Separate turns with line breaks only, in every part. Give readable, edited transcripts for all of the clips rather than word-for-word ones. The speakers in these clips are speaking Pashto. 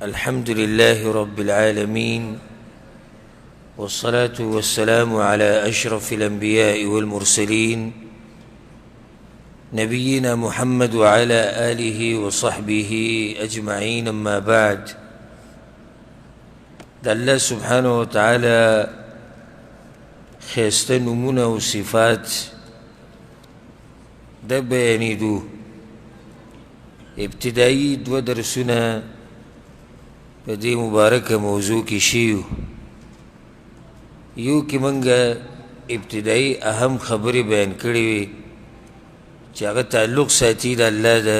الحمد لله رب العالمين، والصلاة والسلام على أشرف الأنبياء والمرسلين نبينا محمد وعلى آله وصحبه أجمعين. أما بعد، الله سبحانه وتعالى خیسته نمونه و صفات ده بیانیدو. ابتدائی دو درسونه په دې مبارکه موضوع کې شیو. یو کې منګه ابتدائی اهم خبرې بیان کړې وي چې هغه تعلق ساتي د الله د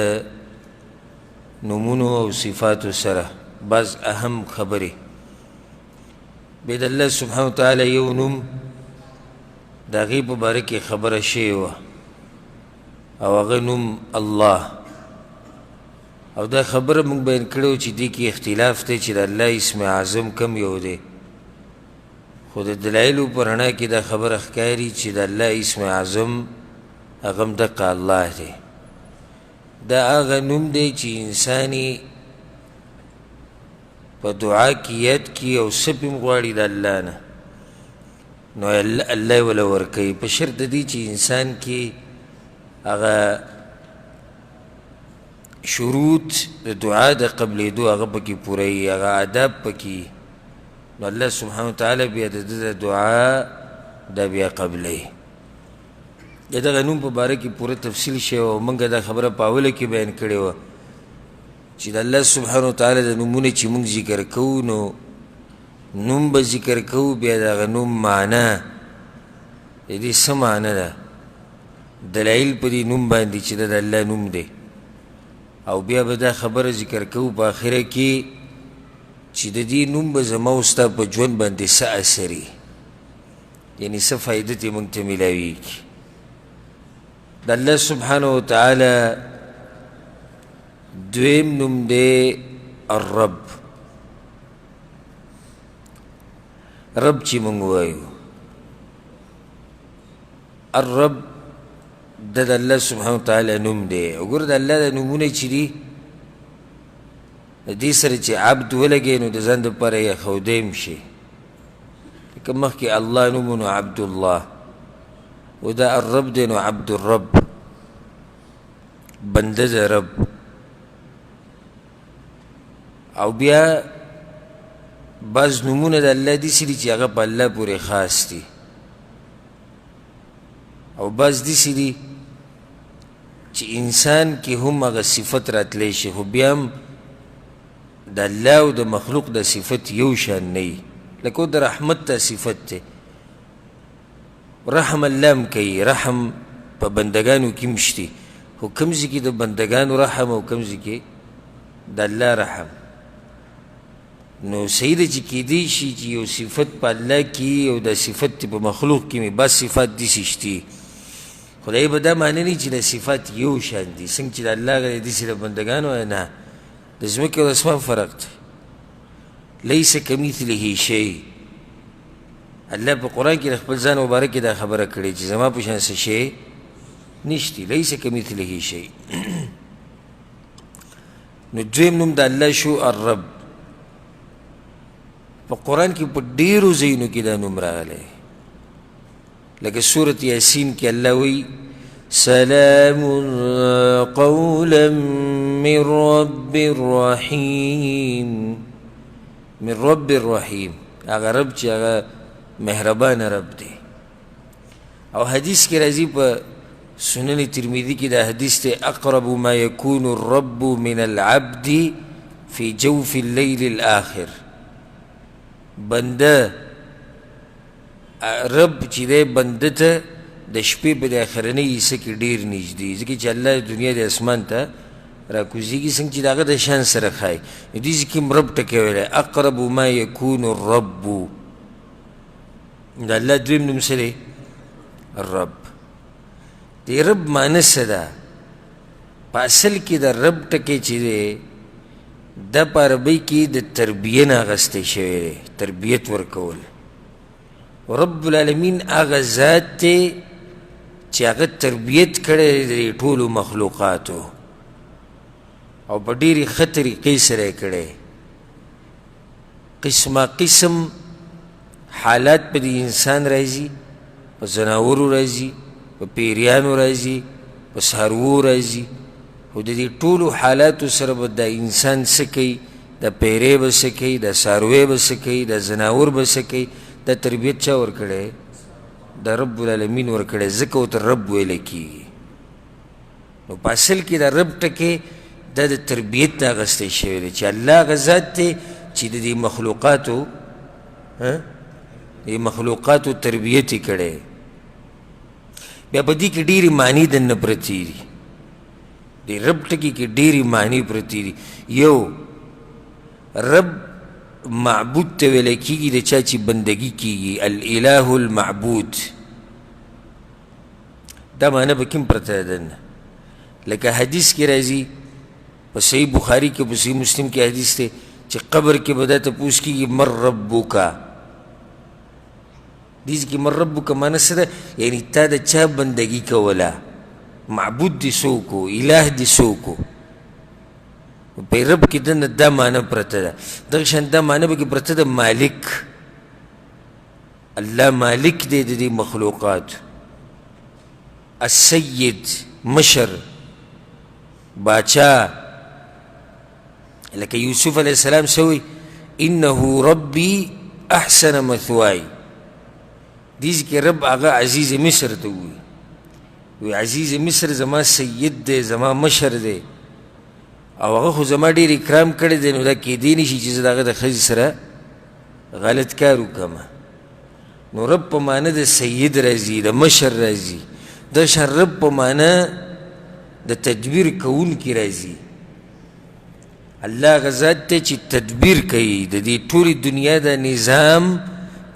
نومونو او صفاتو سره. بعض اهم خبرې بیا د الله سبحانه وتعالی یو نوم د هغې په باره کې خبره شوې وه او هغه نوم الله. او دا خبره موږ بیان کړو چې دې کې اختلاف دی چې د الله اسم اعظم کم یو دی، خو د دلایلو په رڼا کې دا خبره ښکاري چې د الله اسم اعظم هغه هم دقه الله دی. دا هغه نوم دی چې انسان یې په دعا کې یاد کړي او څه پې هم غواړي د الله نه، نو الله یې وله ورکوي، په شرط د دې چې انسان کې هغه شروط د دعا د قبلېدو هغه پکې پوره وي، هغه آداب پکې، نو الله سبحانه وتعالی بیا د ده د دعا دا بیا قبلوي. د دغه نوم په باره کې پوره تفصیل شوی او موږ دا خبره په اوله کې بیان کړې وه چې د الله سبحانه وتعالی د نومونه چې موږ ذکر کوو نو نوم به ذکر کوو، بیا د هغه نوم معنا د دې څه معنا ده، دلایل په دې نوم باندې چې د الله نوم دی، او بیا به دا خبره ذکر کوو په آخره کې چې د دې نوم به زما او ستا په ژوند باندې څه اثر وي، یعنې څه فایده ترې موږ ته میلاویږي. د الله سبحانه وتعالی دویم نوم دی الرب. رب چې موږ وایو الرب د الله سبحانه وتعالی نوم دی. وګوره د الله د نومونه چې دي د دې سره چې عبد ولګې نو د ځان دپاره یې ښودی هم شي، لکه مخکې الله نوم نو عبدالله، و دا الرب دی نو عبد الرب، بنده د رب. او بیا بعض نومونه د الله داسې دي چې هغه په الله پورې خاص دي، او بعض داسې دي چې انسان کې هم هغه صفت راتلی شي، خو بیا هم د الله او د مخلوق د صفت یو شان نه وي. لکه د رحمت ته صفت دی، رحم الله هم کوي، رحم په بندګانو کې هم شته، خو کوم ځای کې د بندګانو رحم او کوم ځای کې د الله رحم. نو صحیح ده چې کیدی شي چې یو صفت په الله کې او د صفت په مخلوق کې مې بس صفات داسې شتي، خدای به دا معنی نه چې د صفات یو شان دي، څنګه چې د الله هغه داسې د بندګانو نه، د ځمکې او د اسمان فرق دی. لیس کمثله شی. الله په قرآن کې د خپل ځان مبارک دا خبره کړې چې زما په شان څه شی نشتی، لیس کمثله شی. نو دویم نوم د الله شو الرب. په قرآن کې په ډېرو ځایونو کې دا نوم راغلی، لکه سورة یاسین کې الله وی سلام قولا من رب الرحیم. من رب الرحیم، هغه رب چې هغه مهربان رب دی. او حدیث کې راځي په سنن ترمذی کې دا حدیث دی اقرب ما یکون الرب من العبد فی جوف اللیل الاخر. بنده رب چې دی بنده ته د شپې په د اخرنۍ حصه کې ډېر نږدې، ځکه چې الله دنیا د اسمان ته راکوزېږي څنګه چې د هغه د شان سره ښایي، نو دې ځای کې هم رب ټکی ویلی اقرب ما یکون الرب. د الله دویم نوم څه دی؟ الرب. د رب معنی څه ده؟ په اصل کې د رب ټکی چې دی دا په عربۍ کې د تربیې نه اخیستی شوی دی، تربیت ورکول. رب العالمین هغه ذات دی چې هغه تربیت کړی د ټولو مخلوقاتو او په ډېرې ښه طریقې سره یې کړی. قسمه قسم حالات په دې انسان راځي، په زناورو راځي، په پیریانو راځي، په څاروو راځي، خو د دې ټولو حالاتو سره به دا انسان څه کوي؟ د پیرې به څه کوي؟ د څاروی به څه کوي؟ د زناور به څه کوي؟ دا تربیت چا ورکړی؟ د رب العالمین ورکړی، ځکه ورته رب ویلی کېږي. نو په اصل کې د رب ټکی دا د تربیت نه اخیستی شوی دی چې الله هغه ذات دی چې د دې مخلوقاتو تربیت یې کړی. بیا په دې کې ډېرې معنی دننه پرتې دي، د رب ټکي کې ډېرې معنی پرتې دي. یو، رب معبود ته ویلی کېږي د چا چې بندګي کېږي، الاله المعبود. دا معنی په کوم پرته ده دننه؟ لکه حدیث کې راځي، په صحیح بخاري کې، په صحیح مسلم کې حدیث دی چې قبر کې به دا تپوس کېږي من ربک. دیز کې من ربک معنی څه ده؟ یعنی تا د چا بندګي کوله، معبود دې څوک و، اله دې څوک و. په رب کې دننه دا معنی پرته ده. دغه شان دا معنی به کې پرته ده مالک. الله مالک دی د دې مخلوقات. السید مشر، باچا. لکه یوسف علیہ السلام سوی انه ربی احسن مثواي. دیز کې رب هغه عزیز مصر ته وی عزیز مصر زما سید دی، زما مشر دی، او هغه خو زما ډېر اکرام کړی دی، نو دا کیدی نشي چې زه د هغه د ښځې سره غلط کار وکړمه. نو رب په معنی د سید راځي، د مشر راځي. دا شان رب په معنی د تدبیر کوونکي راځي. الله هغه ذات دی چې تدبیر کوي، د دې ټولې دنیا د نظام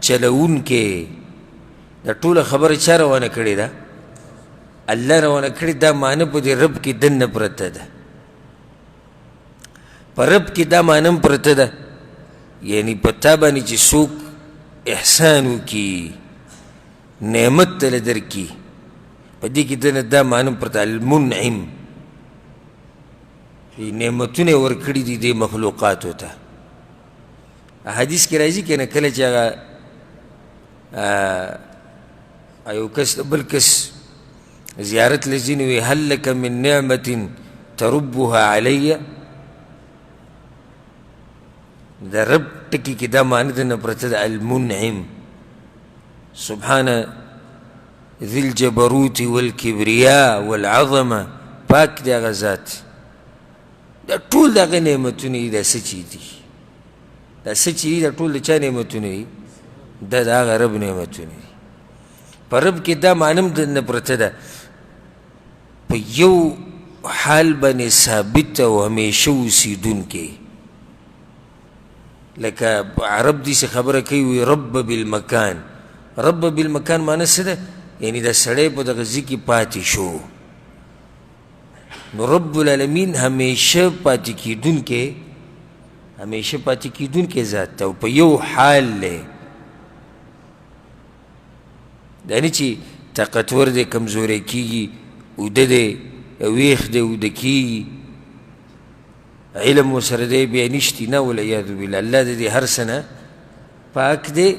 چلوونکی. دا ټوله خبره چا روانه کړې ده؟ الله روانه کړې. دا معنی په دې رب کې دننه پرته ده. په رب کې دا معنی هم پرته ده، یعنی په تا باندې چې څوک احسان وکړي، نعمت تله درکړي، په دې کې دننه دا معنی هم پرته، المنعم. نعمتونه ورکړي دي دې مخلوقاتو ته. حدیث کې راځي که نه، کله چې هغه یو کس بل کس زیارت له ځینې وي هل لک من نعمة تربها علی. د رب ټکي کې دا معنی دننه پرته ده، المنعم. سبحان ذي الجبروت والکبریا والعظمه. پاک دی هغه ذات. دا ټول د هغه نعمتونه دي. دا څه چی دي؟ دا څه چی دي؟ دا ټول د چا نعمتونه دي؟ دا د هغه رب نعمتونه دي. په رب کې دا معنی هم دننه پرته ده، په یو حال باندې ثابت او همیشه اوسېدونکی. لکه عرب داسې خبره کوي، وي رب بالمکان. رب بالمکان معنی څه ده؟ یعنی دا سړی په دغه ځای کې پاتې شو. نو رب العالمین همیشه پاتې کېدونکی، همیشه پاتې کېدونکی ذات ته، او په یو حال دی. دا نه چې طاقتور دی، کمزوری کېږي، اوده دی، ویښ دی، اوده کېږي، علم ورسره دی بیا نشتی. نه، والعیاذ بالله. الله د دې هر څه نه پاک دی.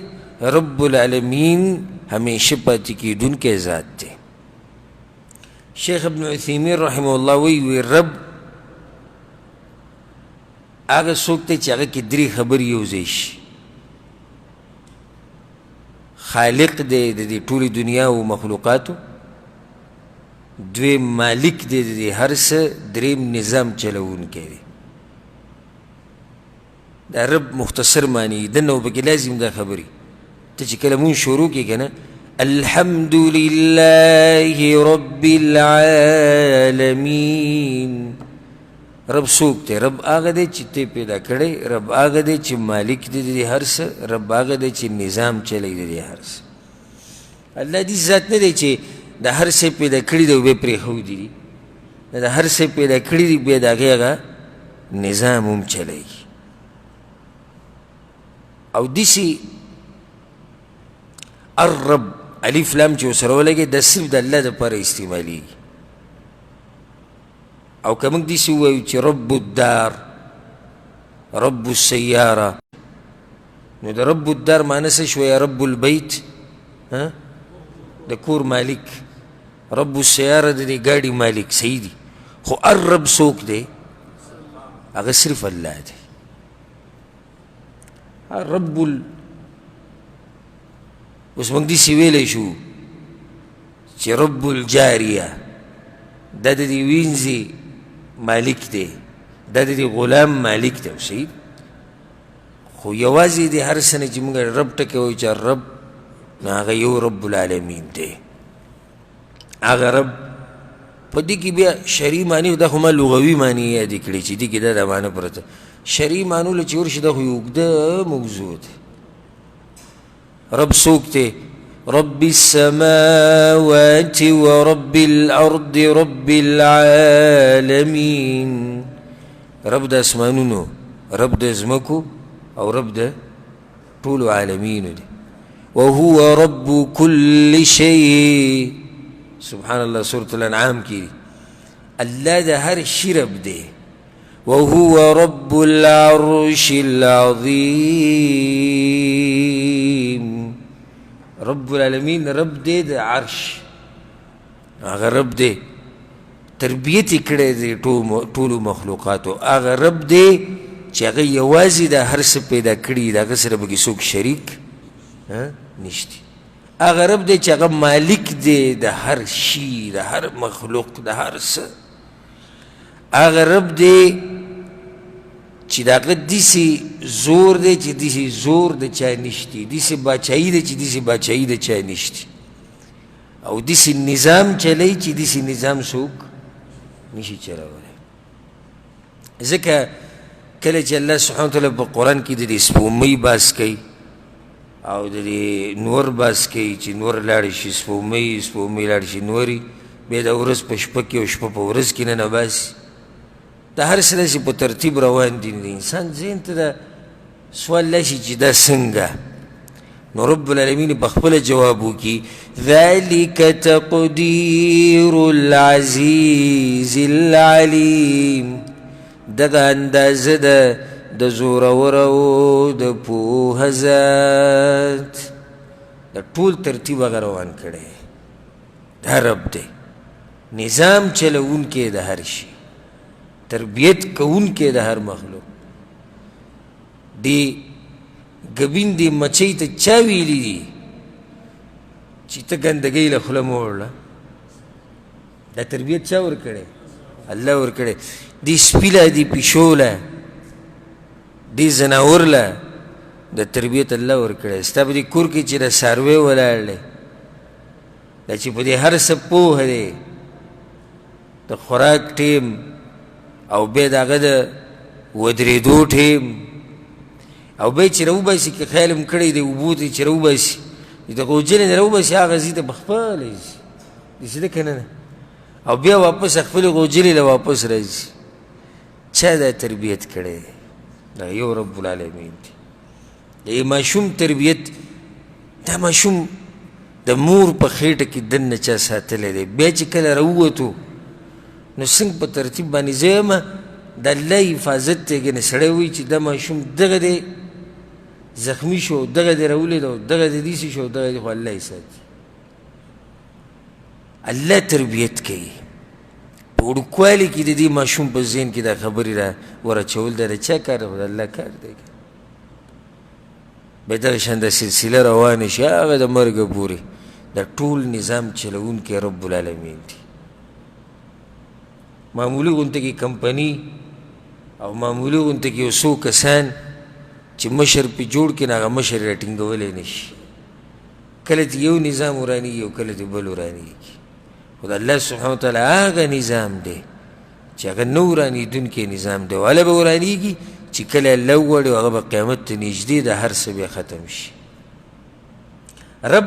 رب العالمین همیشه پاتې کېدونکی ذات دی. شیخ ابن عثیمین رحمه الله وی رب هغه څوک دی چې هغه کې درې خبرې یو ځای شي. خالق دی د دې ټولې دنیا او مخلوقاتو، دویم مالک دی د دې هر څه، دریم نظام چلوونکی دی. دا رب مختصر معنی دنه و پکې لازم دا خبرې ته چې کله مونږ شروع کړي که نه، الحمد لله رب العالمین. رب څوک دی؟ رب هغه دی چې ته پیدا کړی، رب هغه دی چې مالک دی د هر څه، رب هغه دی چې نظام چلی د هر څه. الله دې ذات نه دی چې د هر څه پیدا کړي دی او بیا پرېښودي دي. د هر څه پیدا کړي دي، بیا د هغې هغه نظام هم چلیږي. او داسې الرب الف لام چې ورسره ولګي، دا صرف د الله دپاره استعمالېږي. او که موږ داسې ووایو چې رب الدار، رب السیاره، نو د رب الدار معنی څه شو؟ یا رب البیت، د کور مالک. رب السیاره د دې ګاډي مالک، صحیح دي. خو الرب څوک دی؟ هغه صرف الله دی. رب اوس موږ داسې ویلی شو چې رب الجاریه دا د دې وینځې مالک دی، دا د دې غلام مالک دی، صحیح. خو یوازې د هر څه نه چې موږ رب ټکی وایو چې رب، نو هغه یو رب العالمین دی. هغه رب په دې کې بیا شرعي معنی، دا خو ما لغوي معنی یادې کړې چې دې کې دا معنی پرته. شرعي معنو له چې ورشي دا خو یو اوږده موضوع دی. رب څوک دی؟ رب السماوات ورب الارض رب العالمین. رب د اسمانونو، رب د ځمکو، او رب د ټولو عالمینو دی. وهو رب كل شيء. سبحان الله، سورة الانعام کی الله د هر شي رب دی. وهو رب العرش العظيم. رب العالمین رب دی د عرش، هغه رب دی. تربیت یې کړی دی ټولو مخلوقاتو. هغه رب دی چې هغه یوازې د هر څه پیدا کړي، د هغه سره پکې څوک شریک نشتی. هغه رب دی چې هغه مالک دی د هر شي، د هر مخلوق، د هر څه. هغه رب دی چې د هغه داسې زور دی چې داسې زور د چا نشتی، داسې باچایي دی چې داسې باچایي د چا نشتی، او داسې نظام چلی چې داسې نظام څوک نشي چلولی. ځکه کله چې الله سبحانه وتعالی په قرآن کې د دې سپوږمۍ بحث کوي او د دې نور بحث کوي چې نور لاړې شي سپوږمۍ، سپوږمۍ لاړې شي نورې، بیا د ورځ په شپه کې او شپه په ورځ کې نه باسي. د هر څه داسې په ترتیب روان دي. د انسان ذهن ته دا سوال راشي چې دا څنګه؟ نو رب العالمین په خپله جواب وکړي، ذلک تقدیر العزیز العلیم. دغه اندازه ده د زورور او د پوهه ذات. د ټول ترتیب هغه روان کړی. دا رب دی، نظام چلوونکی د هر شي، تربیت کوونکی د هر مخلوق. دی ګبین دی مچۍ ته چا ویلی دي چې ته ګندګۍ له خوله مه وړله؟ دا تربیت چا ورکړی؟ الله ورکړی. دی سپي له، دی پیشو له، دی زناور له د تربیت الله ورکړی. ستا په دې کور کې چې د څاروی ولاړ دی، دا چې په دې هر څه پوهه دی، د خوراک ټیم او بیا د هغه د ودرېدو ټیم، او بیا چې راوباسي که خیال هم کړی دی اوبو ته چې راوباسي، د غوجلې نه راوباسي هغه ځي ته پخپله ځي، داسې ده که نه ده؟ او بیا واپس خپلې غوجلې له واپس راځي. چا دا تربیت کړی دی؟ دا یو رب العالمین دی. د ماشوم تربیت، دا ماشوم د مور په خېټه کې دننه چا ساتلی دی. بیا چې کله راووتو نو څنګه په ترتیب باندې زه یم، د الله حفاظت دی. ګنې سړی وایي چې دا ماشوم دغه دی زخمی شو، دغه دی راولید او دغه دی داسې شو، دغه دی، خو الله یې ساتي. الله تربیت کوي. په وړوکوالي کې د دې ماشوم په ذهن کې دا خبرې را ور اچول، دا د چا کار دی؟ خو د الله کار دی. بیا دغه شان د سلسله روانې شي هغه د مرګه پورې. د ټول نظام چلوونکی رب العالمین دی. معمولی غونته کې کمپنی او معمولی غونته کې یو څو کسان چې مشر پې جوړ کړي، هغه مشر یې راټینګولی نه شي. کله دې یو نظام ورانېږي او کله دې بل ورانېږي. خو د الله سبحانه وتعالی هغه نظام دی چې هغه نه ورانېدونکی نظام دی. والا به ورانېږي چې کله الله وغواړي هغه به قیامت ته نږدې د هر څه بیا ختم شي. رب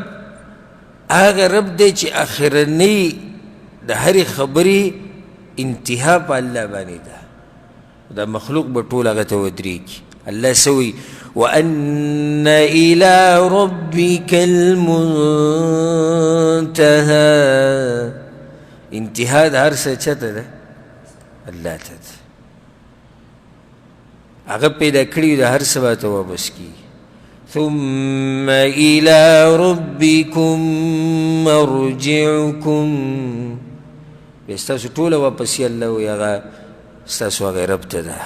هغه رب دی چې اخرنۍ د هرې خبرې انتها په الله باندې ده. دا مخلوق به ټول هغه ته ودرېږي. الله سوي وأن إلى ربك المنتهى. انتها د هر څه چاته ده؟ الله ته ده. هغه پیدا کړي د هر څه به ته واپس کېږي. ثم إلى ربكم مرجعكم ستاسو ټوله واپسي الله وي هغه ستاسو هغه رب ته ده.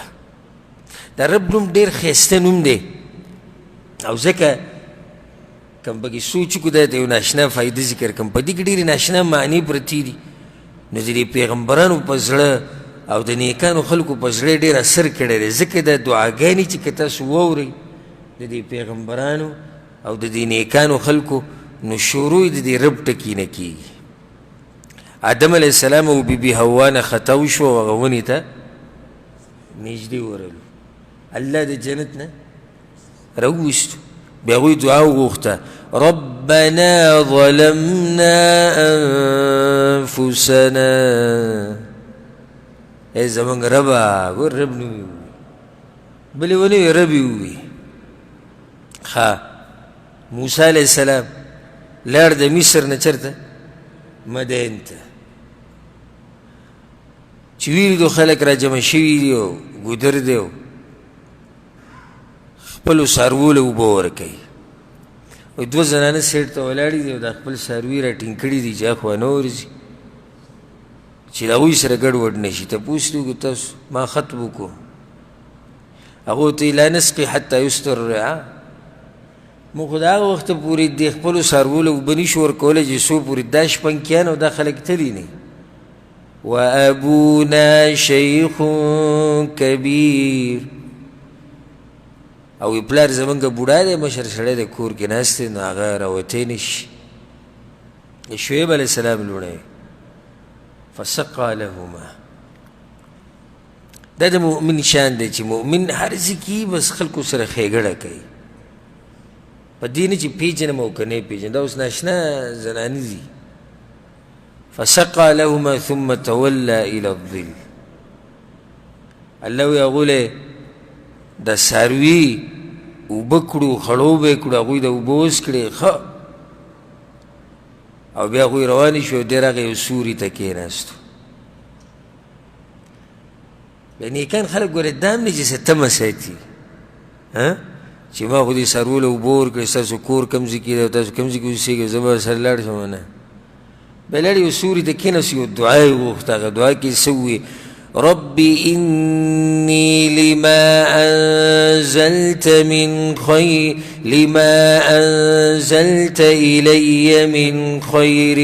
دا رب نوم ډېر ښایسته نوم دی او ځکه کوم پکې سوچ وکړو دا د یو ناشنا فایده ذکر کوم په دې کې ډېرې ناشنا معنی پرتې دي نو د دې پیغمبرانو په زړه او د نیکانو خلکو په زړه ډېر اثر کړی دی ځکه دا دعاګانې چې که تاسو واورئ د دې پیغمبرانو او د دې نیکانو خلکو نو شروع د دې رب ټکي نه کېږي. آدم علیه السلام او بیبي حوا نه خطا وشوه او هغه ونې ته نږدې ورلو الله د جنت نه راوویستو بیا هغوی دعا وغوښته ربنا ظلمنا انفسنا ای زمونږ ربه ګور رب نه وي بلې ونه وي رب یې ووي. ښه موسی علیه السلام لاړ د مصر نه چېرته مدین ته چې ویلیدو خلک را جمع شوي دي او ګودر دی او خپلو څاروو له اوبه ورکوي وایي دوه زنانه سیټ ته ولاړې دي او دا خپل څاروي را ټینګ کړي دي چې اخوا نه ورځي چې د هغوی سره ګډوډ نه شي. تپوس دې وکړو تاسو ما خط وکړو هغو ته لا نسقي حتی یستر الرعا موږ خو د هغه وخته پورې د خپلو څاروو له اوبه نشو ورکولی چې څو پورې دا شپنکیان او دا خلک تلي نه وابونا شیخ کبیر او پلار زمونږ بوډا دی مشر سړی دی کور کې ناست دی نو هغه راوتی نه شي. شعیب علیه السلام لوڼی فسقا لهما دا د مؤمن شان دی چې مؤمن هر څه کي بس خلکو سره ښېګړه کوي په دې نه چې پېژنم او که نه پېژنم دا اوس ناشنا زنانې دي. فسقا لهما ثم تولى الى الظل الله وی هغو له د څاروي اوبه کړو خړوبه یې کړو هغوی د اوبه وڅکړې ښه او بیا هغوی روانې شوې ډېر هغه یو سوري ته کېناستو. بیا نیکان خلک ګورې دا هم نه چې څه تمه ساتي چې ما خو دې څاروو له اوبه ورکړې ستاسو کور کوم ځای کې دی او تاسو کوم ځای کې اوسېږئ زه به سره لاړ شم نه بیا لاړې یو سوري ته کېناستو یو دعا یې وغوښته هغه دعا کې څه وویې رب إني لما أنزلت إلي من خير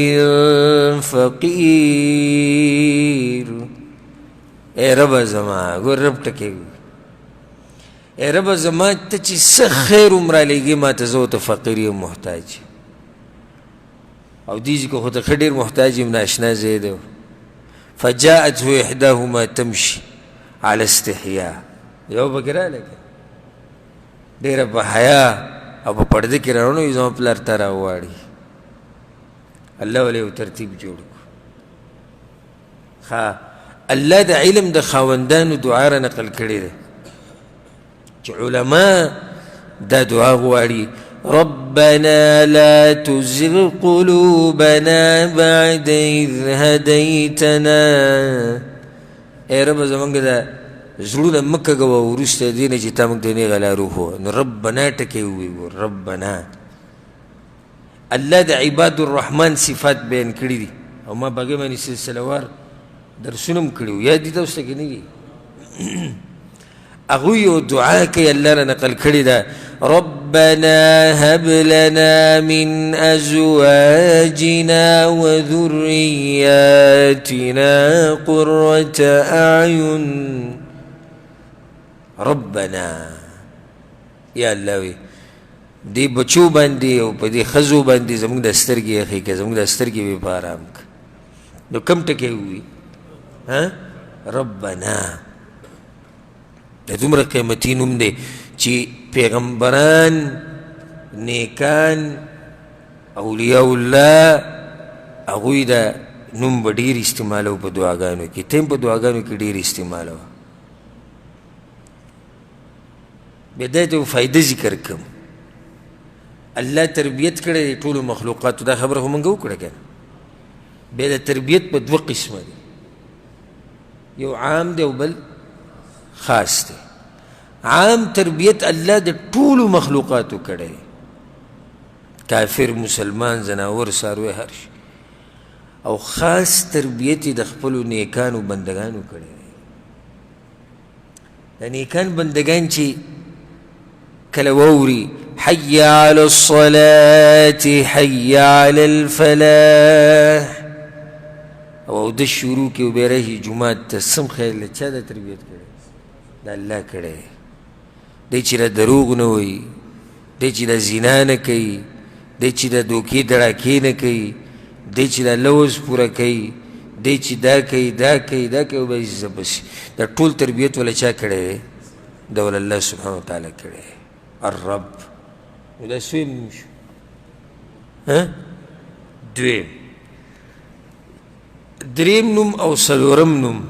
فقير. اے رب زما ګور رب ټکې اے رب زما ته چې څه خیر عمره لېږي ما ته زه ورته فقیر یم محتاج او دې ځکه خو ته ښه ډېر محتاج یم ناشنا ځای دی. فجاءته إحداهما تمشي على استحياء یو پکې راغله ډېره په حیا او په پرده کې راوړنو وي زما پلار ته راوواړي الله ولې یو ترتیب جوړ کړو. ښه الله د علم د خاوندانو دعا را نقل کړې ده چې علما دا دعا غواړي ربنا لا تزغ قلوبنا بعد إذ هديتنا اے رب زمونږ دا زړونه مه کږوه وروسته دې نه چې تا موږ ته نیغه لار وښوه نو ربنا ټکې ووایي ربنا. الله د عباد الرحمن صفات بیان کړي دي او ما په هغې باندې سلسله وار درسونه هم کړي وو یاد دي تاسو ته که نه دي هغوی یو دعا کوي الله را نقل کړې ده ربنا هب لنا من أزواجنا وذرياتنا قرة أعين. ربنا یا الله وی دې بچو باندې او په دې ښځو باندې زموږ د سترګې ایښې که زموږ د سترګې وې په ارام که نو کوم ټکی ووي ربنا د دومره قیمتي نوم دی چې پیغمبران نیکان اولیاء الله هغوی دا نوم به ډېر استعمالو په دعاګانو کې ته هم په دعاګانو کې ډېر استعمالوه. بیا دا ته فایده ذکر کړم الله تربیت کړی دی ټولو مخلوقاتو دا خبره خو موږ وکړه که نه بیا د تربیت په دوه قسمه دی یو عام دی او بل خاص دی. عام تربیت الله د ټولو مخلوقاتو کړی، کافر، مسلمان، زناور، څاروی، هر شي، او خاص تربیت یې د خپلو نیکانو بندګانو کړی دی. د نیکان بندګان چې کله واوري حي على الصلاة حي على الفلاح او د شروع کې وبې راشي جومات ته، سم خیر له چا د تربیت کړی؟ د الله کړی دی چې د دروغ نه وایي، دی چې د زنا نه کوي، دی چې د دوکې دړاکې نه کوي، دی چې د لوز پوره کوي، دی چې دا کوي دا کوي دا کوي وبه بس دا ټول تربیت ولا چا کړی دی؟ د ول الله سبحانه وتعالی کړی دی. الرب نو دا سویم نوم شو. دویم دریم نوم او څلورم نوم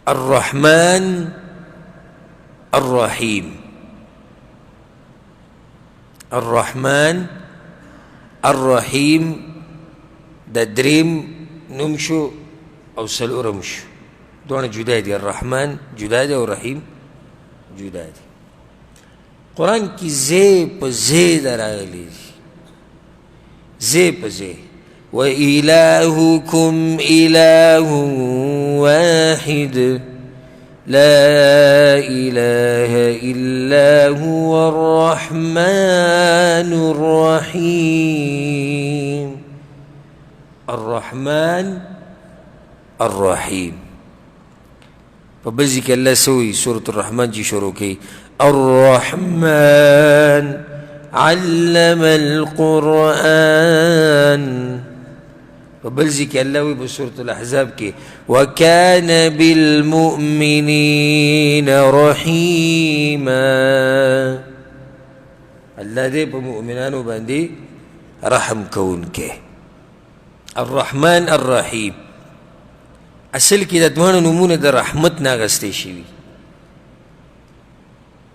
الرحمن الرحیم. الرحمن الرحیم دا دریم نوم شو او څلورم شو، دواړه جدا دي. الرحمن جدا دی او رحیم جدا دی. قرآن کی زی پا زی در آگلی دی، زی پا زی. وَإِلَٰهُكُمْ إِلَٰهٌ وَاحِدٌ لَا إِلَٰهَ إِلَّا هُوَ الرَّحْمَنُ الرَّحِيمُ. الرحمن الرحیم. فبزی که اللہ سوئی سورة الرحمن جی شروع کی الرحمن علم القرآن. فبزی که اللہ وی بسورة الاحزاب کی وکان بالمؤمنین رحیما. اللہ دے پا مؤمنانو باندی رحم کون کے. الرحمن الرحیم اصل کې د دوانو نومونه د رحمت نه اخیستې شوي.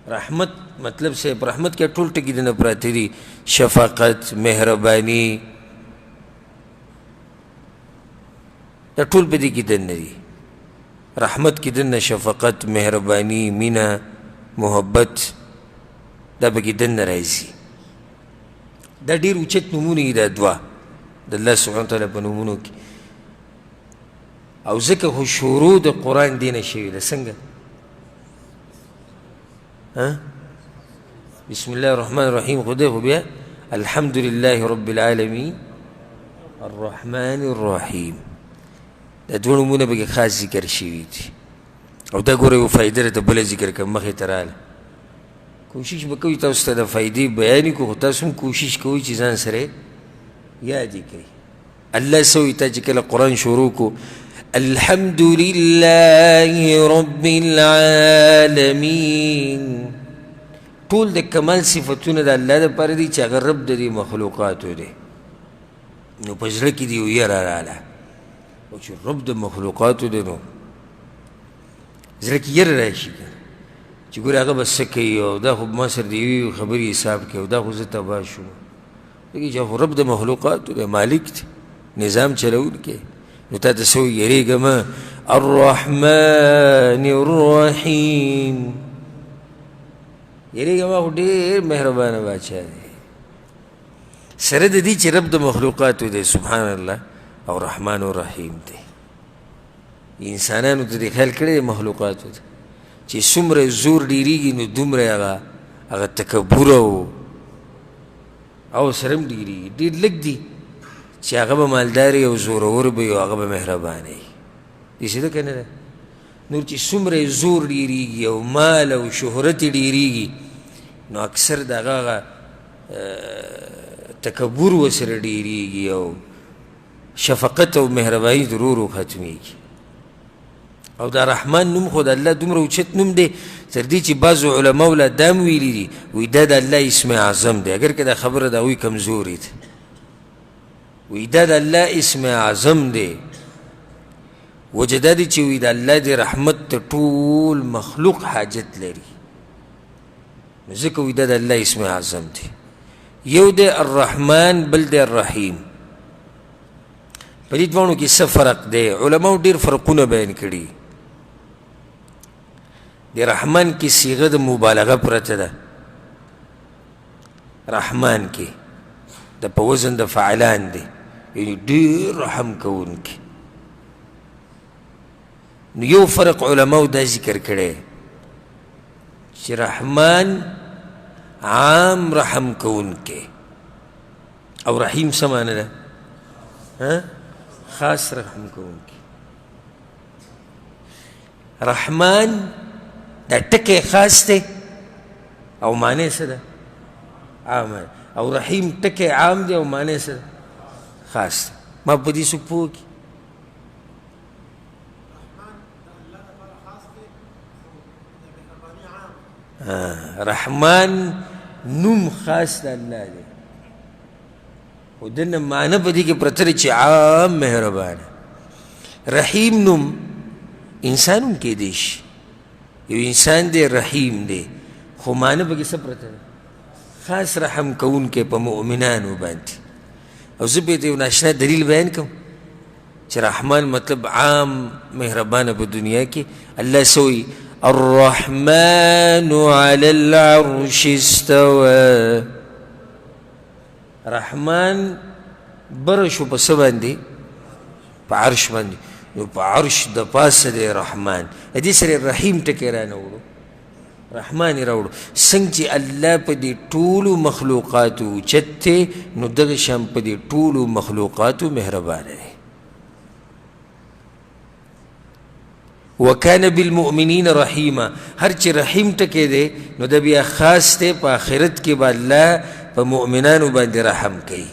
رحمت مطلب صاحب رحمت کې ټول ټکي دنه پراته دي، شفقت، مهرباني، دا ټول په دې کې دننه دي. رحمت کې دننه شفقت، مهرباني، مینه، محبت، دا پکې دننه راځي. دا ډېر اوچت نومونه دي دا دوه د الله سبحانه وتعالی په نومونو کې. او ځکه خو شروع د قرآن دی نه شوي ده. څنګه؟ بسم الله الرحمن الرحیم خو دی، خو بیا الحمد لله رب العالمین الرحمن الرحیم. دا دوه نومونه پکې خاص ذکر شوي دي. او دا ګوره یو فایده ده، بله ذکر کړم مخې ته راغله. کوشش به کوئ تاسو ته د فایدې بیان کړو، خو تاسو هم کوشش کوئ چې ځان سره یاد یې کړئ. الله سوی تا چې کله قرآن شروع کو الحمد لله رب العالمین، ټول د کمال صفتونه د الله دپاره دي چې هغه رب د دې مخلوقاتو دی. نو په زړه کې دې یو یره راغله او چې رب د مخلوقاتو دی نو زړه کې یره راشي چې ګوره هغه به څه کوي او دا خو ما سره د یوې خبرې حساب کوي او دا خو زه تباه شوم. چې خو رب د مخلوقاتو دی، مالک دی، نظام چلوونکی. نو تا ته څه وایي؟ یېرېږه مه. الرحمن الرحیم، یېرېږه مه، خو ډېر مهربانه باچا دی. سره د دې چې رب د مخلوقاتو دی سبحان الله او رحمان الرحیم دی. انسانانو ته دې خیال کړی دی مخلوقاتو ته چې څومره زور ډېرېږي نو دومره هغه تکبره او سره هم ډېرېږي. ډېر لږ دي چې هغه به مالدار او زورور به او هغه به مهربانه وي. داسې ده که نه ده؟ نور چې څومره زور ډېرېږي او مال او شهرت یې ډېرېږي نو اکثر د هغه تکبر ورسره ډېرېږي او شفقت او مهرباني ورو ورو ختمېږي. او دا رحمان نوم خو د الله دومره اوچت نوم دی تر دې چې بعضو علماو لا دا هم ویلي دي، وایي دا د الله اسم اعظم دی. اگر که دا خبره د هغوی کمزورې ده، وی دا د الله اسم اعظم دی. وجه دا دی چې وی د الله د رحمت ته ټول مخلوق حاجت لري، نو ځکه وی دا د الله اسم اعظم دی. یو دی الرحمن، بل دی الرحیم. په دې دواړو کې څه فرق دی؟ علماو ډېر فرقونه بیان کړي. د رحمان کې صیغه د مبالغه پرته ده رحمان کې د په وزن د فعلان دی یعنی ډېر رحم کوونکی نو یو فرق علماو دا ذکر کړی چې رحمان عام رحم کوونکی او رحیم څه معنی ده خاص رحم کوونکی رحمان دا ټکی خاص دی او معنی څه ده عام او رحیم ټکی عام دی او معنی څه ده خاص دی ما په دې څوک پوه کړي رحمان نوم خاص د الله دی خو دنه معنی په دې کې پرته دی چې عام مهربانه رحیم نوم انسان هم کیدی شي یو انسان دی رحیم دی خو معنی په کې څه پرته ده خاص رحم کوونکی په مؤمنانو باندې او زه به یو ناشنا دلیل بیان کوم چې رحمان مطلب عام مهربانه په دنیا کې الله سوی الرحمن على العرش استوى رحمان برشو په څه باندې په عرش باندې نو په عرش د پاسه دی رحمان دې سره رحیم ټکی رانه رحمان راوړو څنګه چې الله په دې ټولو مخلوقاتو اوچت دی نو دغه شان په دې ټولو مخلوقاتو مهربانه دی وکانه بالمؤمنین رحیما هر چې رحیم ټکی دی نو د بیا خاص دی په آخرت کې به الله په مؤمنانو باندې رحم کوي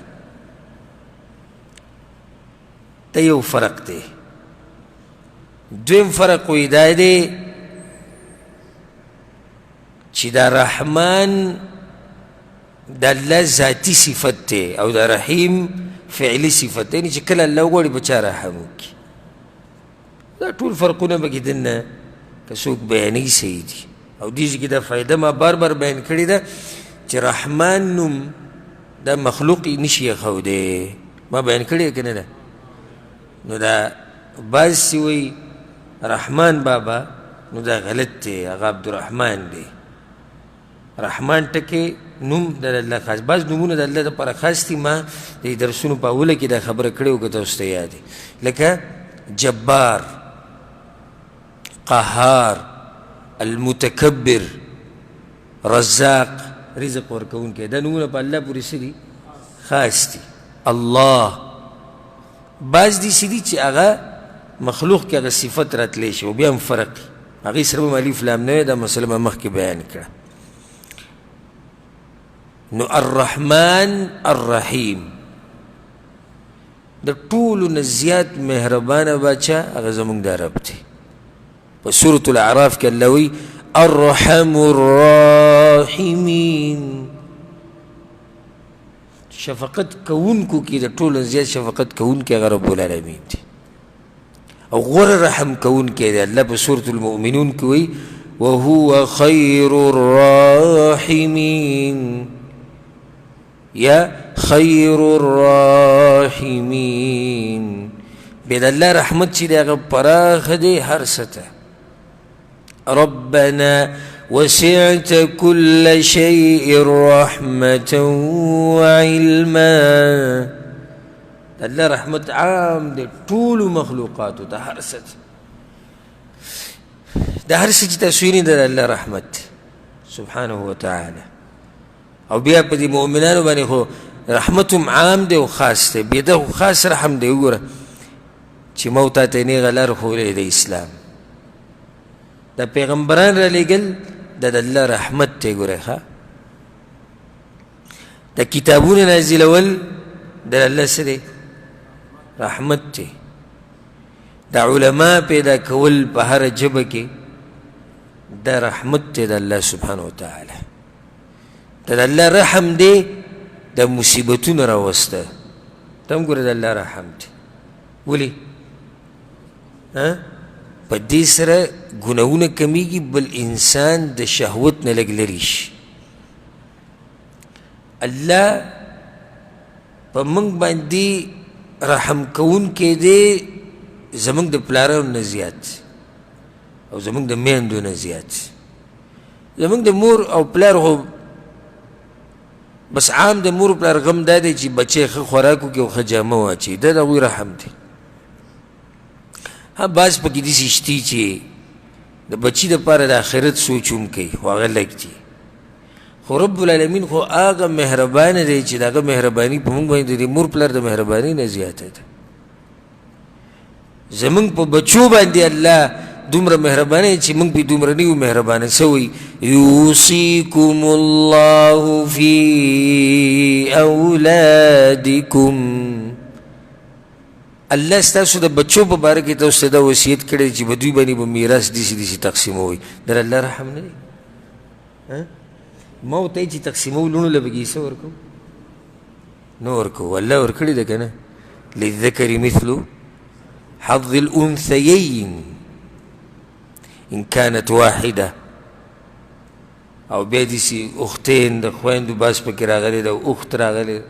ته یو فرق دی دویم فرق وی دا دی چې دا رحمان د الله ذاتي صفت دی او دا رحیم فعلي صفت دی چې کله الله وغواړي په چا رحم وکړي دا ټول فرقونه به کې دننه که څوک بیانوي صحیح دي او دې کې دا فایده ما بار بار بیان کړې ده چې رحمان نوم دا مخلوق نشي ایښودی ما بیان کړې که نه ده نو دا بعض چې وایي رحمان بابا نو دا غلط دی هغه عبدالرحمن دی رحمان ټکی نوم د الله خاص بعض نومونه د الله دپاره خاص دي ما د درسونو په اوله کې دا خبره کړې وه که تاسو ته یاد دی لکه جبار قهار المتکبر رزاق رزق ورکوونکی دا نومونه په الله پورې څه دي خاص دي الله بعض دي څه دي چې هغه مخلوق کې هغه صفت راتلی شي او بیا هم فرق هغې سره به الف لام نه وی دا مسله به مخکې بیان کړه نو الرحمن الرحیم د ټولو نه زیات مهربانه باچا هغه زموږ دا رب دی په سورة الاعراف کې الله وی ارحم الراحمین شفقت کوونکو کې د ټولو زیات شفقت کوونکی هغه رب العالمین دی او غوره رحم کوونکی دی الله په سورة المؤمنون کې وی وهو خیر الراحمین یا خیر الراحمین بید الله رحمت چې دی هغه پراخ دی هر څه ته ربنا وسعت كل شيء رحمة وعلما الله رحمت عام دی ټول مخلوقاتو ته هر څه د هر څه چې تاسو یې د الله رحمت سبحانه وتعالى او بیا په دې مؤمنانو باندې خو رحمت هم عام دی او خاص دی بیا ده خاص رحم دی وګوره چې مو تا ته نیغه لار ښوولی د اسلام د پیغمبران رالیږل د الله رحمت دی ګورئ ښه د کتابونه نازلول د الله څه دی رحمت دی د علما پیدا کول په هره ژبه کې د رحمت دی د الله سبحانه وتعالی د الله رحم دی د مصیبتونو راوسته ته هم ګوره د الله رحم دی ولې په دې سره ګناهونه کمیږي بل انسان د شهوت نه لږ لرې شي الله په موږ باندې رحم کوونکی دی زموږ د پلارانو نه زیات او زمونږ د میندو نه زیات. زمونږ د مور او پلار خو بس عام د مور پلار غم دا دی چې بچی ښه خوراک وکړي او ښه جامه واچوي، دا د هغوی رحم دی. ها بعض پکې داسې شتي چې د بچي دپاره د آخرت سوچ هم کوي خو هغه لږ دي. خو رب العالمین خو هغه مهربانه دی چې د هغه مهرباني په موږ باندې د مور پلار د مهربانۍ نه زیاته ده. زمونږ په بچو باندې الله دومره مهربانه چې موږ پې دومره نه یو مهربانه سوی. یوصیکم الله فی اولادکم، الله ستاسو د بچو په باره کې تاسو ته دا وصیت کړی چې په دوی باندې به میراث داسې داسې تقسیموئ. در الله رحم نه دی؟ ما ورته چې تقسیمو لوڼو له به کیسه ورکوو؟ نه ورکوو. الله ورکړې ده که نه؟ للذکر مثل حظ الانثیین ان كانت واحده. او بیا داسې اختین د خویندو باس پکې راغلی ده او اخت راغلی ده.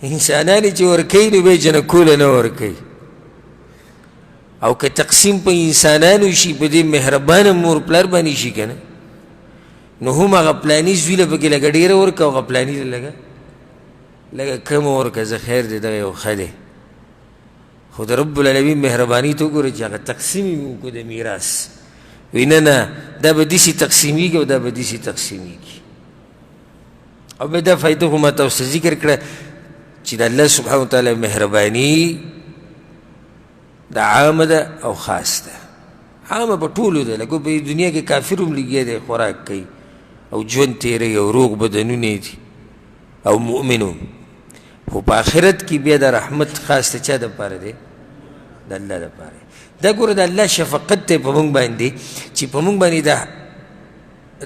انسانان چې ورکوي نو بیا جنکوله نه ورکوي. او که تقسیم په انسانانو شي په دې مهربانه مور پلار باندې شي که نه، نو هم هغه پلاني زوی له پکې لږه ډېره ورکه او هغه پلاني له لږه کمه ورکه. زه خیر دی دغه یو ښه دی. خو د رب العالمین مهرباني ته وګوره چې هغه تقسیم یې وکړو د میراث. وایي نه نه دا به داسې تقسیمیږي او دا به داسې تقسیمیږي. او بیا دا فایده خو ما تاسو ته ذکر کړه چې د الله سبحانه وتعالی مهرباني د عامه ده او خاص ده. عامه په ټولو ده، لکه په دنیا کې کافر هم لګیا دی خوراک کوي او ژوند تېروي او روغ بدنونه دي او مؤمن هم. خو په آخرت کې بیا د رحمت خاص د چا دپاره دی؟ د الله دپاره. دا ګوره د الله شفقت دی په موږ باندې چې په موږ باندې